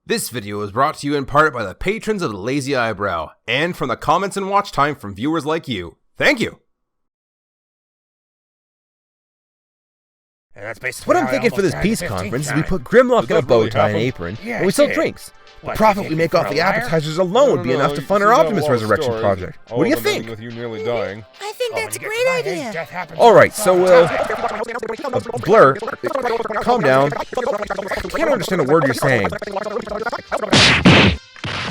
This video is brought to you in part by the patrons of the Lazy Eyebrow, and from the comments and watch time from viewers like you. Thank you! And that's basically What I'm thinking for this peace conference is we put Grimlock in a bow tie and apron, and we sell drinks. The profit we make off the appetizers alone would be enough to fund our Optimus resurrection project. What do you think? With you nearly dying. I think that's a great idea. Alright, so Blur, calm down. I can't understand a word you're saying.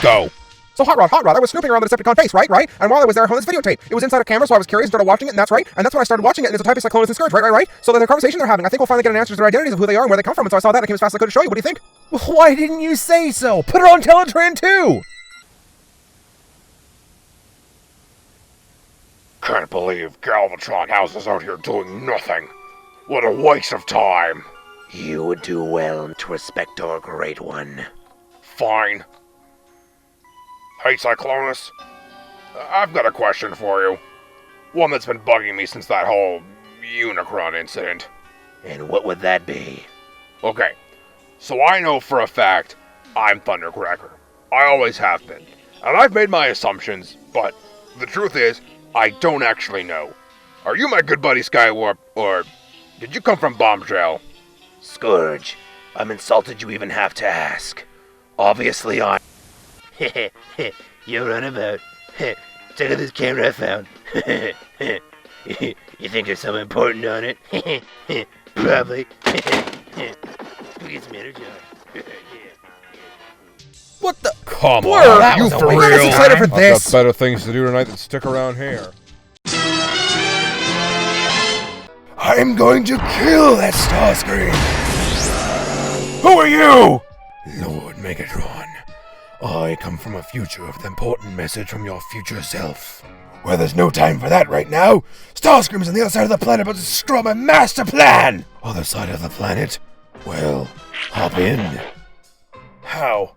Go! So Hot Rod, I was snooping around the Decepticon base, right? And while I was there, I found this videotape. It was inside a camera, so I was curious, started watching it, and that's right. And that's when I started watching it, and it's a type of Cyclonus and Scourge, right? So the conversation they're having, I think we'll finally get an answer to their identities of who they are and where they come from, and so I saw that and I came as fast as I could to show you. What do you think? Well, why didn't you say so? Put it on Teletrain too! Can't believe Galvatron House is out here doing nothing. What a waste of time. You would do well to respect our great one. Fine. Hey, Cyclonus. I've got a question for you. One that's been bugging me since that whole Unicron incident. And what would that be? Okay, so I know for a fact I'm Thundercracker. I always have been. And I've made my assumptions, but the truth is, I don't actually know. Are you my good buddy Skywarp, or did you come from Bombshell? Scourge, I'm insulted you even have to ask. Obviously I'm... You run about. Check out this camera I found. You think there's something important on it? Probably. Go get some energy. What the? Come Blur, on, that you was a for waste real? of excited for I've this. got better things to do tonight than stick around here. I'm going to kill that Starscream! Who are you? Lord Megatron. I come from a future with an important message from your future self. Well, there's no time for that right now. Starscream's on the other side of the planet about to destroy my master plan! Other side of the planet? Well, hop in. How?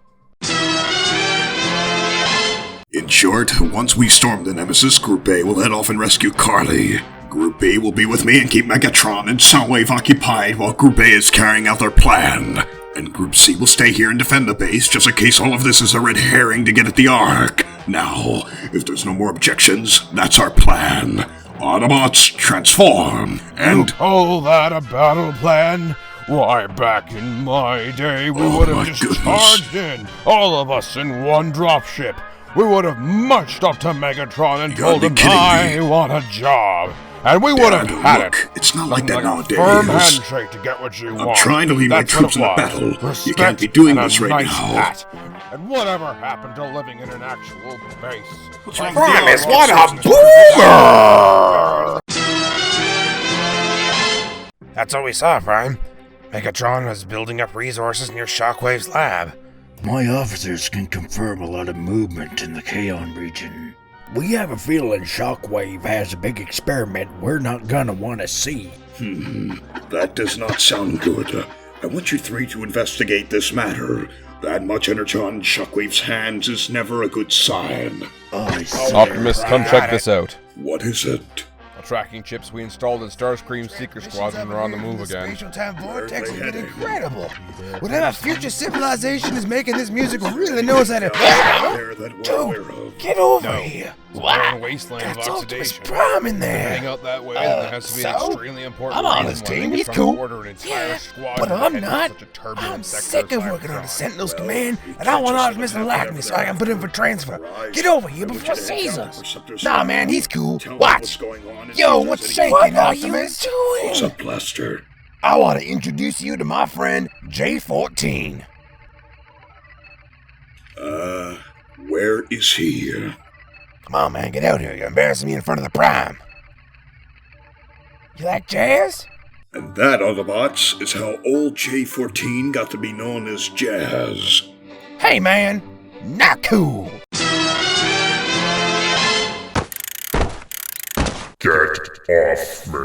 In short, once we storm the Nemesis, Group A will head off and rescue Carly. Group B will be with me and keep Megatron and Soundwave occupied while Group A is carrying out their plan. And Group C will stay here and defend the base, just in case all of this is a red herring to get at the Ark. Now, if there's no more objections, that's our plan. Autobots, transform, and... Oh, that a battle plan? Why, back in my day, we would have just charged in, all of us in one dropship. We would have marched up to Megatron and told him, I want a job. And we would have had it. It's not like that nowadays. Firm handshake to get what you want. I'm trying to lead my troops in the battle. You can't be doing this right now. And whatever happened to living in an actual base? Promise, what a boomer! That's what we saw, Prime. Megatron was building up resources near Shockwave's lab. My officers can confirm a lot of movement in the Kaon region. We have a feeling Shockwave has a big experiment we're not gonna want to see. That does not sound good. I want you three to investigate this matter. That much energy on Shockwave's hands is never a good sign. I see. Optimus, come check this out. What is it? The tracking chips we installed in Starscream's Seeker Squadron are on the move again. Spatial time vortex would be incredible. Whatever future civilization is making this music really knows how to... There that we're aware of. Get over here. What? Wasteland That's of Optimus oxidation. Prime in Heading there. out that way, there has to be an so? extremely important I'm on reason his why team, they he's can cool. order an entire Yeah, squad but to I'm head into not. such a turbulent I'm sector sick of of working on the Cybertron. Sentinel's command, and I want Optimus to like me so I can put in for transfer. Get over here before he sees us. Nah, man, he's cool. Watch. Yo, what's shaking, Optimus? What's up, Blaster? I want to introduce you to my friend J14. Where is he? Come on, man, get out here. You're embarrassing me in front of the Prime. You like jazz? And that, Autobots, is how old J14 got to be known as Jazz. Hey, man, not cool. Get off me.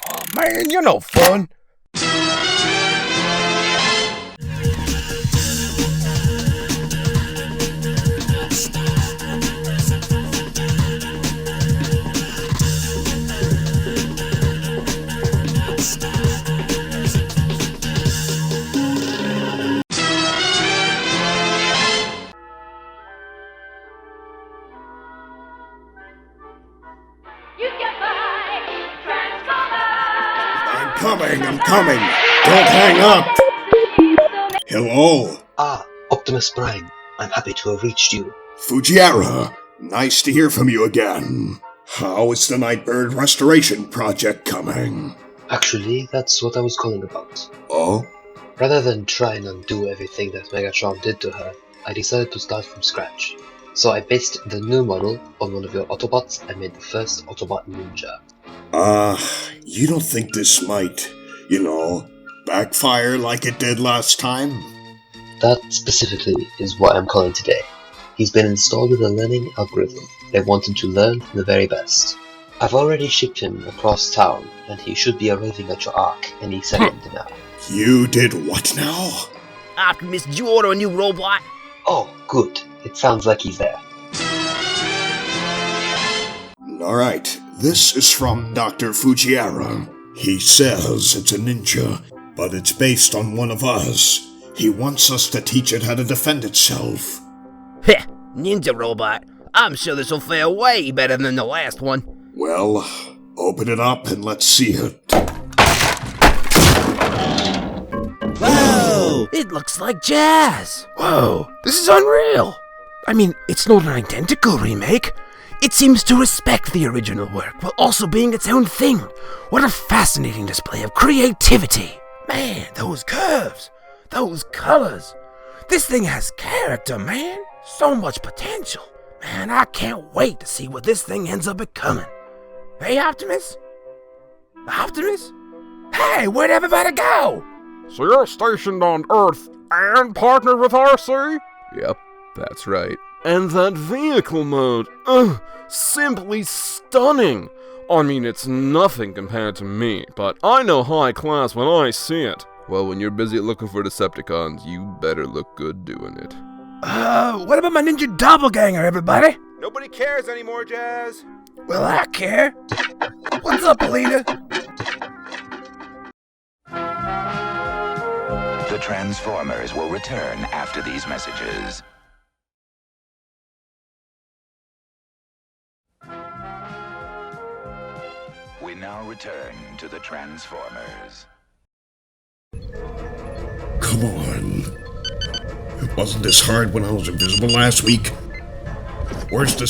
Oh, man, you're no fun. coming! Don't hang up! Hello? Optimus Prime. I'm happy to have reached you. Fujiyara, nice to hear from you again. How is the Nightbird restoration project coming? Actually, that's what I was calling about. Oh? Rather than try and undo everything that Megatron did to her, I decided to start from scratch. So I based the new model on one of your Autobots and made the first Autobot ninja. You don't think this might, backfire like it did last time? That specifically is what I'm calling today. He's been installed with a learning algorithm. They want him to learn from the very best. I've already shipped him across town, and he should be arriving at your Ark any second now. You did what now? Optimus, did you order a new robot? Oh, good. It sounds like he's there. Alright, this is from Dr. Fujiyara. He says it's a ninja, but it's based on one of us. He wants us to teach it how to defend itself. Heh, ninja robot. I'm sure this'll fare way better than the last one. Well, open it up and let's see it. Whoa! It looks like Jazz! Whoa, this is unreal! I mean, it's not an identical remake. It seems to respect the original work while also being its own thing. What a fascinating display of creativity! Man, those curves! Those colors! This thing has character, man! So much potential! Man, I can't wait to see what this thing ends up becoming. Hey, Optimus? Optimus? Hey, where'd everybody go? So you're stationed on Earth and partnered with RC? Yep, that's right. And that vehicle mode, simply stunning. I mean, it's nothing compared to me, but I know high class when I see it. Well, when you're busy looking for Decepticons, you better look good doing it. What about my ninja doppelganger, everybody? Nobody cares anymore, Jazz. Well, I care. What's up, Alita? The Transformers will return after these messages. We now return to the Transformers. Come on. Wasn't this hard when I was invisible last week? Where's the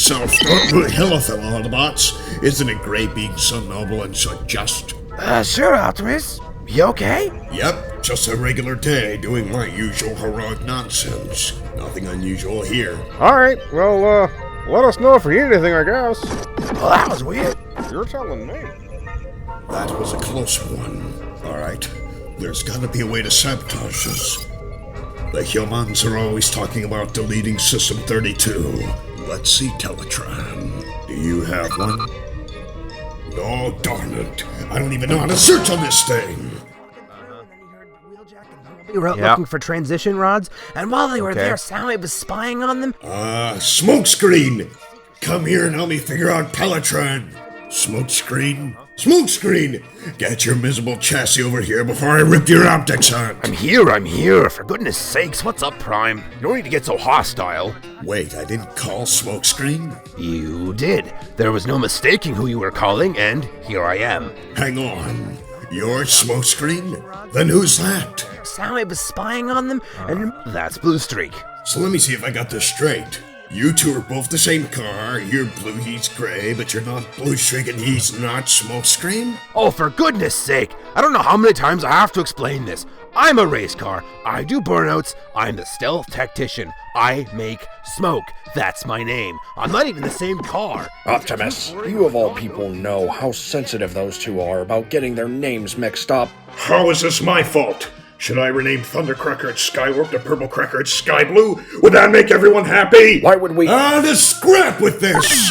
hello, fellow Autobots. Isn't it great being so noble and so just? Sure, Optimus. You okay? Yep, just a regular day doing my usual heroic nonsense. Nothing unusual here. Alright, well, let us know if you need anything, I guess. Well, that was weird. You're telling me. That was a close one. Alright, there's gotta be a way to sabotage this. The humans are always talking about deleting System 32. Let's see, Teletron. Do you have one? Oh, darn it. I don't even know how to search on this thing. We were out looking for transition rods, and while they were there, Soundwave was spying on them. Smokescreen! Come here and help me figure out Teletron. Smokescreen? Smokescreen! Get your miserable chassis over here before I rip your optics out! I'm here. For goodness sakes, what's up, Prime? You don't need to get so hostile. Wait, I didn't call Smokescreen? You did. There was no mistaking who you were calling, and here I am. Hang on. You're Smokescreen? Then who's that? Soundwave was spying on them, and that's Bluestreak. So let me see if I got this straight. You two are both the same car, you're blue, he's gray, but you're not Bluestreak and he's not Smokescreen? Oh, for goodness sake! I don't know how many times I have to explain this. I'm a race car, I do burnouts, I'm the stealth tactician, I make smoke. That's my name. I'm not even the same car. Optimus, you of all people know how sensitive those two are about getting their names mixed up. How is this my fault? Should I rename Thundercracker at Skywarp to Purple Cracker at Sky Blue? Would that make everyone happy? Why would we— to scrap with this!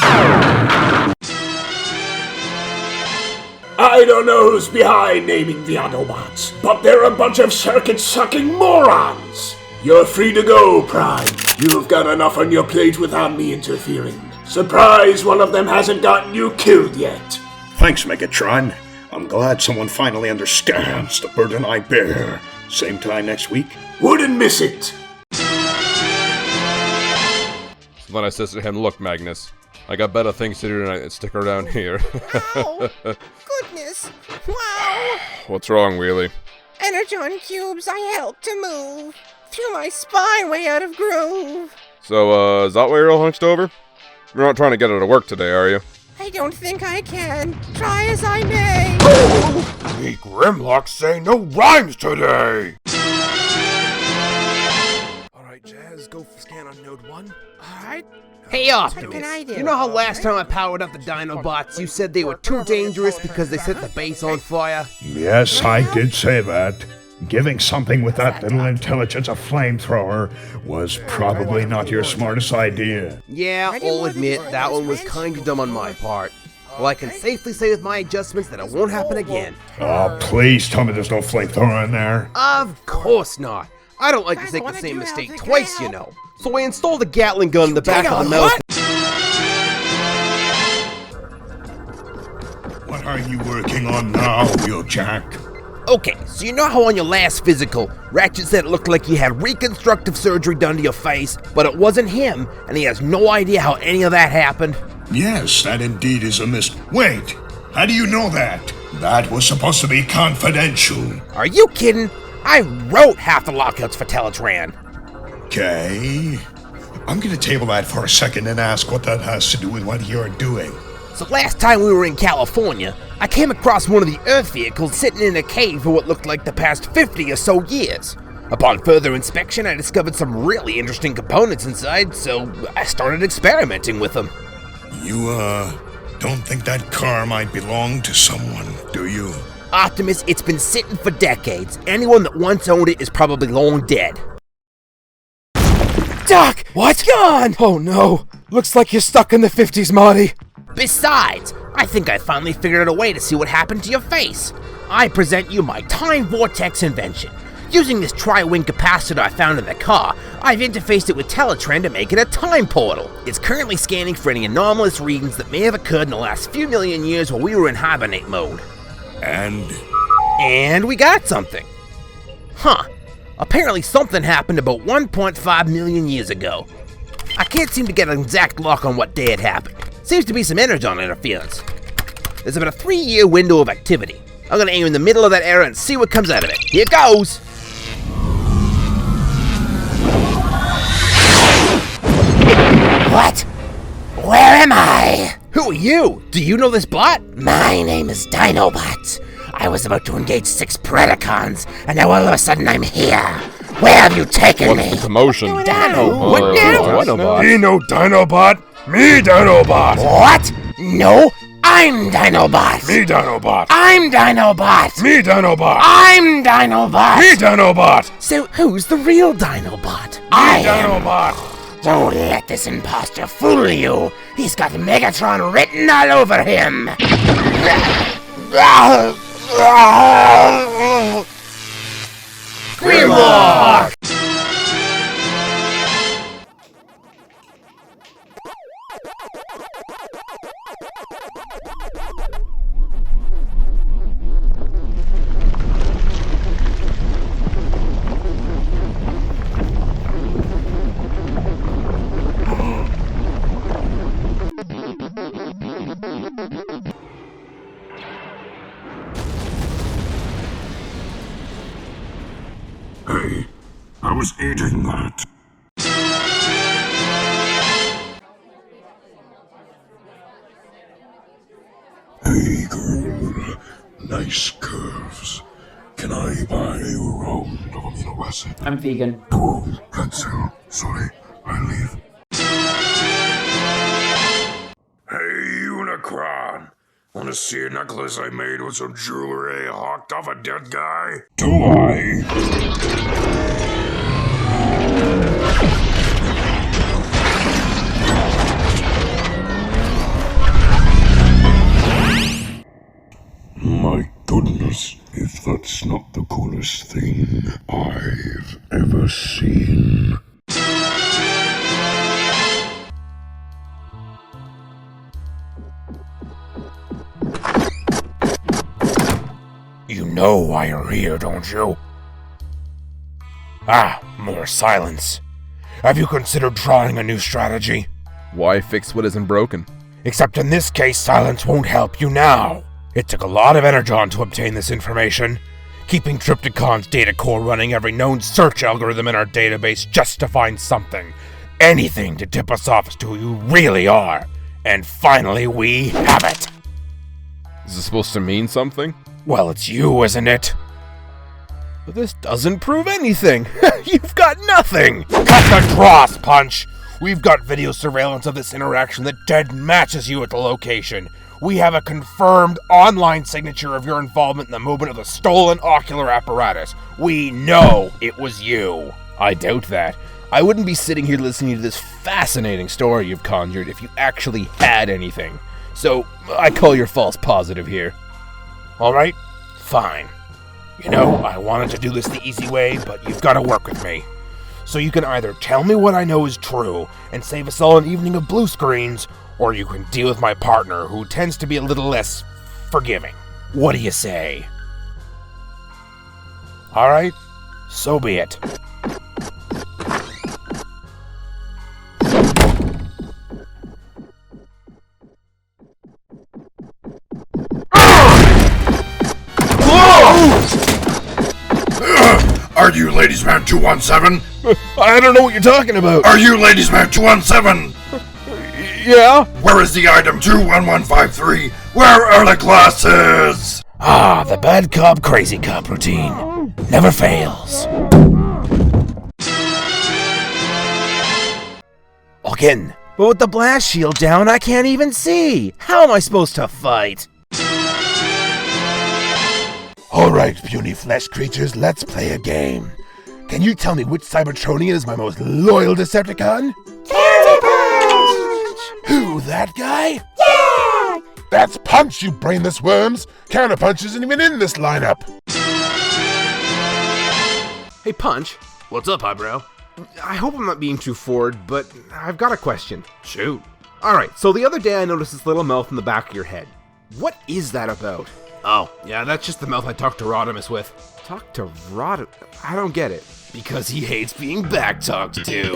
I don't know who's behind naming the Autobots, but they're a bunch of circuit-sucking morons! You're free to go, Prime. You've got enough on your plate without me interfering. Surprise, one of them hasn't gotten you killed yet. Thanks, Megatron. I'm glad someone finally understands the burden I bear. Same time next week? Wouldn't miss it. So then I says to him, look, Magnus, I got better things to do tonight than stick around here. Ow! Good weakness. Wow! What's wrong, Wheelie? Energon cubes I helped to move. Threw my spine way out of groove. So, is that why you're all hunched over? You're not trying to get out of work today, are you? I don't think I can. Try as I may. Me Grimlock say no rhymes today! Alright, Jazz, go for scan on node 1. Alright. Hey, Optimus, What can I do? you know how last time I powered up the Dinobots, you said they were too dangerous because they set the base on fire? Yes, I did say that. Giving something with that little intelligence a flamethrower was probably not your smartest idea. Yeah, I'll admit, that one was kinda dumb on my part. Well, I can safely say with my adjustments that it won't happen again. Oh, please tell me there's no flamethrower in there. Of course not. I don't like to make the same mistake twice, you know. So I installed a Gatling gun in the back of the mouse. What are you working on now, Wheeljack? Okay, so you know how on your last physical, Ratchet said it looked like you had reconstructive surgery done to your face, but it wasn't him, and he has no idea how any of that happened? Yes, that indeed is a Wait, how do you know that? That was supposed to be confidential. Are you kidding? I wrote half the lockouts for Teletran. Okay. I'm gonna table that for a second and ask what that has to do with what you're doing. So last time we were in California, I came across one of the Earth vehicles sitting in a cave for what looked like the past 50 or so years. Upon further inspection, I discovered some really interesting components inside, so I started experimenting with them. You, don't think that car might belong to someone, do you? Optimus, it's been sitting for decades. Anyone that once owned it is probably long dead. Doc, what's gone? Oh no, looks like you're stuck in the 50s, Marty. Besides, I think I finally figured out a way to see what happened to your face. I present you my time vortex invention. Using this tri-wing capacitor I found in the car, I've interfaced it with Teletran to make it a time portal. It's currently scanning for any anomalous readings that may have occurred in the last few million years while we were in hibernate mode. And we got something. Huh. Apparently something happened about 1.5 million years ago. I can't seem to get an exact lock on what day it happened. Seems to be some energon interference. There's about a 3-year window of activity. I'm gonna aim in the middle of that era and see what comes out of it. Here goes! What? Where am I? Who are you? Do you know this bot? My name is Dinobot. I was about to engage 6 Predacons, and now all of a sudden I'm here. Where have you taken me? What's the commotion? Dino? What now? Dinobot. He no Dinobot. Me Dinobot. What? No, I'm Dinobot. Me Dinobot. I'm Dinobot. Me Dinobot. I'm Dinobot. Me Dinobot. So who's the real Dinobot? I am. Dinobot. Don't let this imposter fool you. He's got Megatron written all over him. Grimlock! Hey, I was eating that. Hey girl, nice curves. Can I buy a round of amino acid? I'm vegan. Oh, cancel. Sorry, I leave. Hey Unicron, wanna see a necklace I made with some jewelry hawked off a dead guy? Do I? My goodness, if that's not the coolest thing I've ever seen. You know why you're here, don't you? Ah, more silence. Have you considered trying a new strategy? Why fix what isn't broken? Except in this case, silence won't help you now. It took a lot of energon to obtain this information, keeping Trypticon's data core running every known search algorithm in our database just to find something, anything to tip us off as to who you really are. And finally, we have it! Is this supposed to mean something? Well, it's you, isn't it? But this doesn't prove anything. You've got nothing! Cut the dross, Punch! We've got video surveillance of this interaction that dead matches you at the location. We have a confirmed online signature of your involvement in the movement of the stolen ocular apparatus. We know it was you. I doubt that. I wouldn't be sitting here listening to this fascinating story you've conjured if you actually had anything. So, I call your false positive here. Alright, fine. You know, I wanted to do this the easy way, but you've got to work with me. So you can either tell me what I know is true and save us all an evening of blue screens, or you can deal with my partner, who tends to be a little less forgiving. What do you say? Alright, so be it. Are you Ladies Man 217? I don't know what you're talking about. Are you Ladies Man 217? Yeah? Where is the item 21153? Where are the glasses? Ah, the bad cop, crazy cop routine. Never fails. Again, but with the blast shield down, I can't even see. How am I supposed to fight? Alright, puny flesh creatures, let's play a game. Can you tell me which Cybertronian is my most loyal Decepticon? Who, that guy? Yeah! That's Punch, you brainless worms! Counterpunch isn't even in this lineup! Hey, Punch. What's up, Eyebrow? I hope I'm not being too forward, but I've got a question. Shoot. Alright, so the other day I noticed this little mouth in the back of your head. What is that about? Oh, yeah, that's just the mouth I talked to Optimus with. Talk to I don't get it. Because he hates being backtalked to.